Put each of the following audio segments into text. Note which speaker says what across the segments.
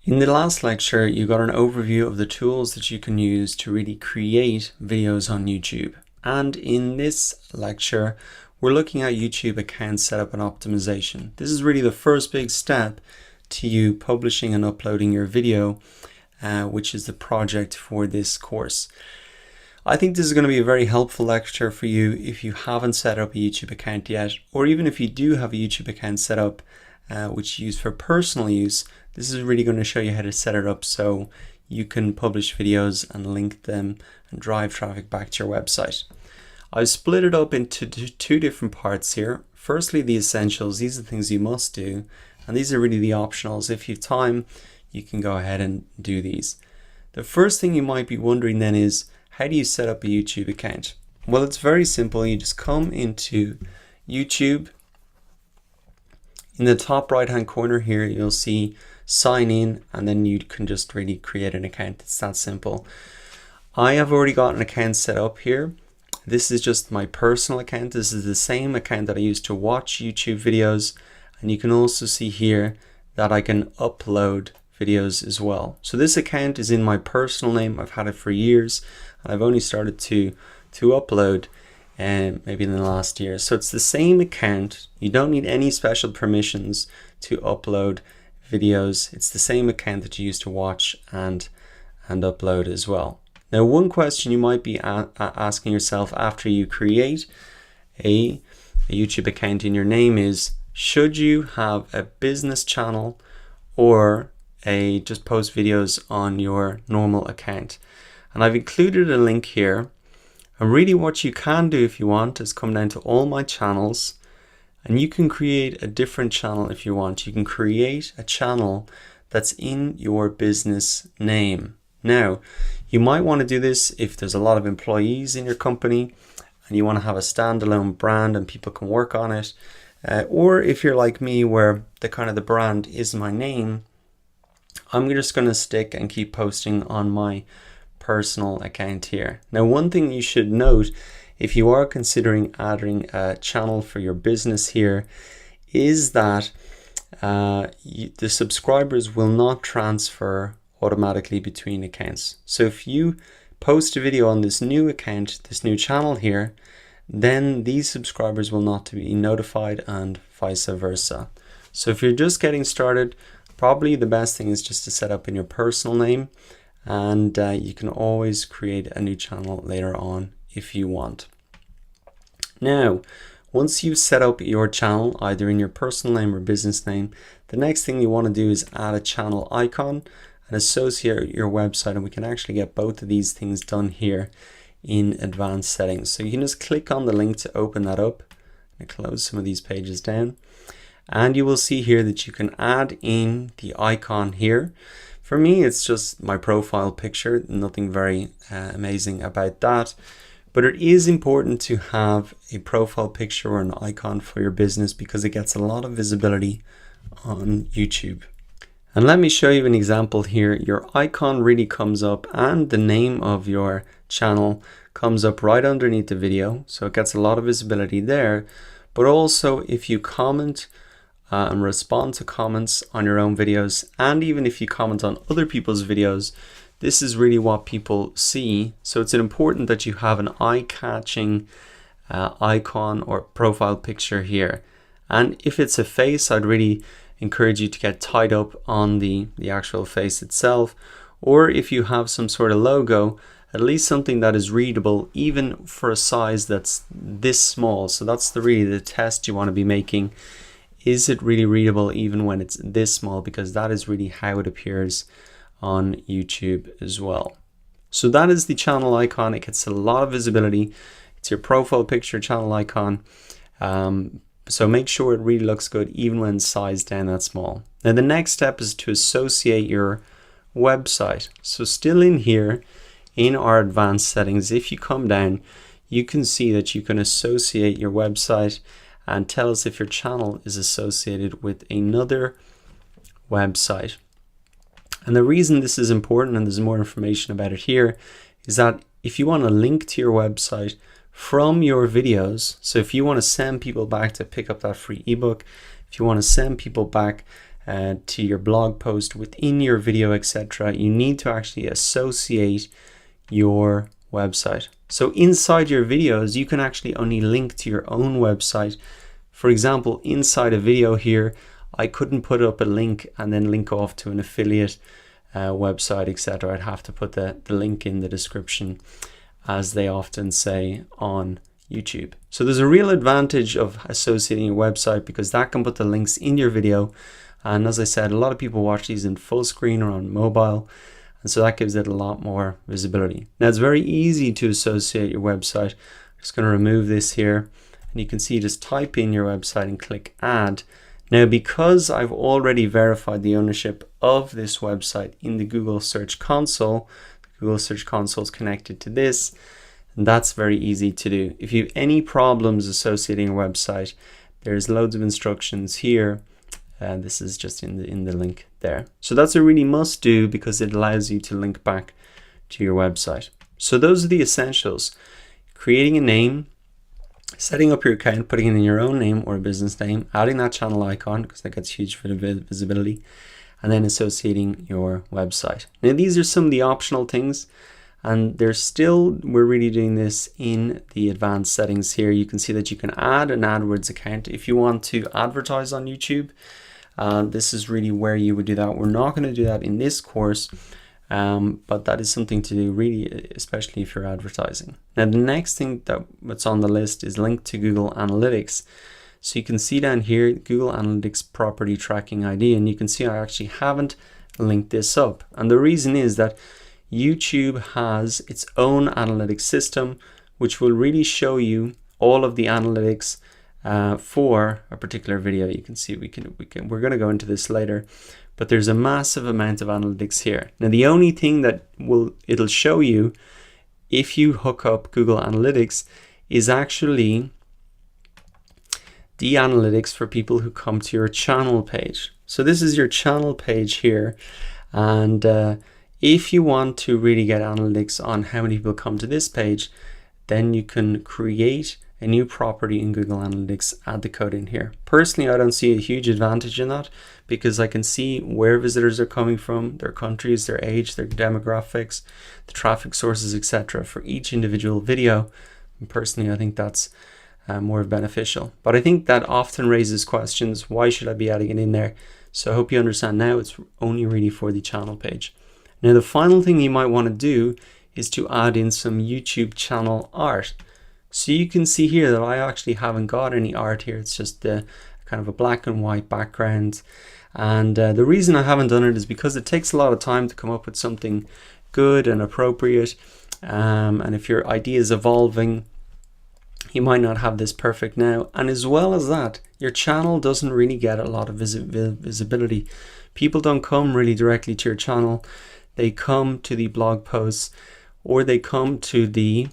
Speaker 1: In the last lecture, you got an overview of the tools that you can use to really create videos on YouTube. And in this lecture, we're looking at YouTube account setup and optimization. This is really the first big step to you publishing and uploading your video, which is the project for this course. I think this is going to be a very helpful lecture for you if you haven't set up a YouTube account yet, or even if you do have a YouTube account set up, which you use for personal use. This is really going to show you how to set it up so you can publish videos and link them and drive traffic back to your website. I've split it up into two different parts here. Firstly, the essentials. These are the things you must do, and these are really the optionals. If you have time, you can go ahead and do these. The first thing you might be wondering then is, how do you set up a YouTube account? Well, it's very simple. You just come into YouTube. In the top right hand corner here, you'll see sign in, and then you can just really create an account. It's that simple. I have already got an account set up here. This is just my personal account. This is the same account that I use to watch YouTube videos, and you can also see here that I can upload videos as well. So this account is in my personal name. I've had it for years, and I've only started to upload maybe in the last year. So it's the same account. You don't need any special permissions to upload videos. It's the same account that you use to watch and upload as well. Now, one question you might be asking yourself after you create a YouTube account in your name is, should you have a business channel or just post videos on your normal account? And I've included a link here. And really what you can do if you want is come down to all my channels, and you can create a different channel if you want. You can create a channel that's in your business name. Now, you might want to do this if there's a lot of employees in your company and you want to have a standalone brand and people can work on it. Or if you're like me, where the brand is my name, I'm just going to stick and keep posting on my personal account here. Now, one thing you should note if you are considering adding a channel for your business here is that the subscribers will not transfer automatically between accounts. So if you post a video on this new account, this new channel here, then these subscribers will not be notified, and vice versa. So if you're just getting started, probably the best thing is just to set up in your personal name, and you can always create a new channel later on if you want. Now, once you've set up your channel, either in your personal name or business name, the next thing you want to do is add a channel icon and associate your website, and we can actually get both of these things done here in advanced settings. So you can just click on the link to open that up and close some of these pages down, and you will see here that you can add in the icon here. For me, it's just my profile picture, nothing very amazing about that. But it is important to have a profile picture or an icon for your business because it gets a lot of visibility on YouTube. And let me show you an example here. Your icon really comes up and the name of your channel comes up right underneath the video. So it gets a lot of visibility there. But also if you comment and respond to comments on your own videos, and even if you comment on other people's videos, this is really what people see. So it's important that you have an eye-catching icon or profile picture here. And if it's a face, I'd really encourage you to get tied up on the actual face itself. Or if you have some sort of logo, at least something that is readable even for a size that's this small. So that's really the test you want to be making. Is it really readable even when it's this small? Because that is really how it appears on YouTube as well. So that is the channel icon. It gets a lot of visibility. It's your profile picture channel icon. So make sure it really looks good even when sized down that small. Now the next step is to associate your website. So still in here in our advanced settings, if you come down, you can see that you can associate your website and tell us if your channel is associated with another website. And the reason this is important, and there's more information about it here, is that if you want to link to your website from your videos, so if you want to send people back to pick up that free ebook, if you want to send people back to your blog post within your video, etc., you need to actually associate your website. So inside your videos, you can actually only link to your own website. For example, inside a video here, I couldn't put up a link and then link off to an affiliate website, etc. I'd have to put the link in the description, as they often say on YouTube. So there's a real advantage of associating your website, because that can put the links in your video. And as I said, a lot of people watch these in full screen or on mobile, and so that gives it a lot more visibility. Now it's very easy to associate your website. I'm just going to remove this here, and you can see, just type in your website and click add. Now, because I've already verified the ownership of this website in the Google Search Console, the Google Search Console is connected to this, and that's very easy to do. If you have any problems associating a website, there's loads of instructions here. This is just in the link there. So that's a really must do, because it allows you to link back to your website. So those are the essentials: creating a name, setting up your account, putting in your own name or a business name, adding that channel icon because that gets huge for the visibility, and then associating your website. Now these are some of the optional things, and we're really doing this in the advanced settings here. You can see that you can add an AdWords account if you want to advertise on YouTube. This is really where you would do that. We're not going to do that in this course, but that is something to do, really, especially if you're advertising. Now the next thing that's on the list is linked to Google Analytics. So you can see down here, Google Analytics property tracking ID, and you can see I actually haven't linked this up. And the reason is that YouTube has its own analytics system, which will really show you all of the analytics for a particular video. You can see we're going to go into this later, but there's a massive amount of analytics here. Now the only thing that it'll show you if you hook up Google Analytics is actually the analytics for people who come to your channel page. So this is your channel page here, and if you want to really get analytics on how many people come to this page, then you can create a new property in Google Analytics, add the code in here. Personally, I don't see a huge advantage in that, because I can see where visitors are coming from, their countries, their age, their demographics, the traffic sources, etc. for each individual video. And personally, I think that's more beneficial. But I think that often raises questions, why should I be adding it in there? So I hope you understand now it's only really for the channel page. Now the final thing you might want to do is to add in some YouTube channel art. So you can see here that I actually haven't got any art here. It's just kind of a black and white background. And the reason I haven't done it is because it takes a lot of time to come up with something good and appropriate. And if your idea is evolving, you might not have this perfect now. And as well as that, your channel doesn't really get a lot of visibility. People don't come really directly to your channel. They come to the blog posts, or they come to the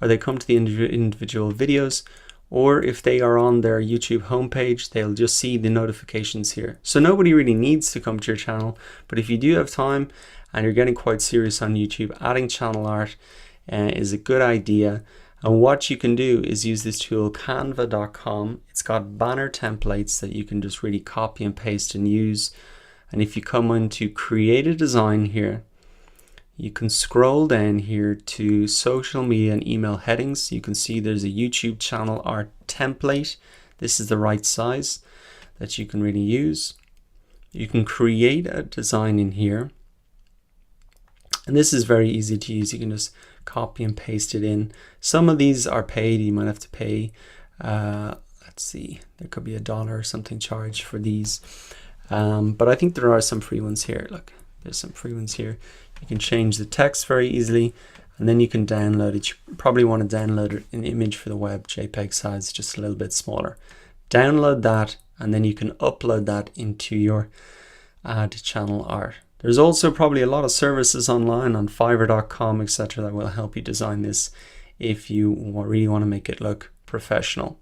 Speaker 1: individual videos, or if they are on their YouTube homepage, they'll just see the notifications here. So nobody really needs to come to your channel, but if you do have time and you're getting quite serious on YouTube, adding channel art is a good idea. And what you can do is use this tool, canva.com. It's got banner templates that you can just really copy and paste and use. And if you come into create a design here, you can scroll down here to social media and email headings. You can see there's a YouTube channel art template. This is the right size that you can really use. You can create a design in here. And this is very easy to use. You can just copy and paste it in. Some of these are paid. You might have to pay, let's see, there could be $1 or something charged for these. But I think there are some free ones here. Look, there's some free ones here. You can change the text very easily, and then you can download it. You probably want to download an image for the web, JPEG size, just a little bit smaller. Download that, and then you can upload that into your ad channel art. There's also probably a lot of services online on Fiverr.com, etc. that will help you design this if you really want to make it look professional.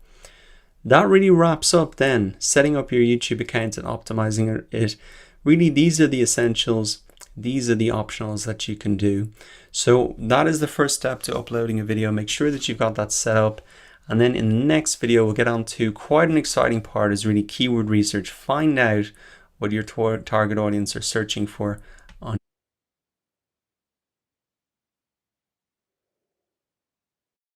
Speaker 1: That really wraps up then setting up your YouTube account and optimizing it. Really, these are the essentials. These are the optionals that you can do. So that is the first step to uploading a video. Make sure that you've got that set up. And then in the next video, we'll get on to quite an exciting part, is really keyword research. Find out what your target audience are searching for,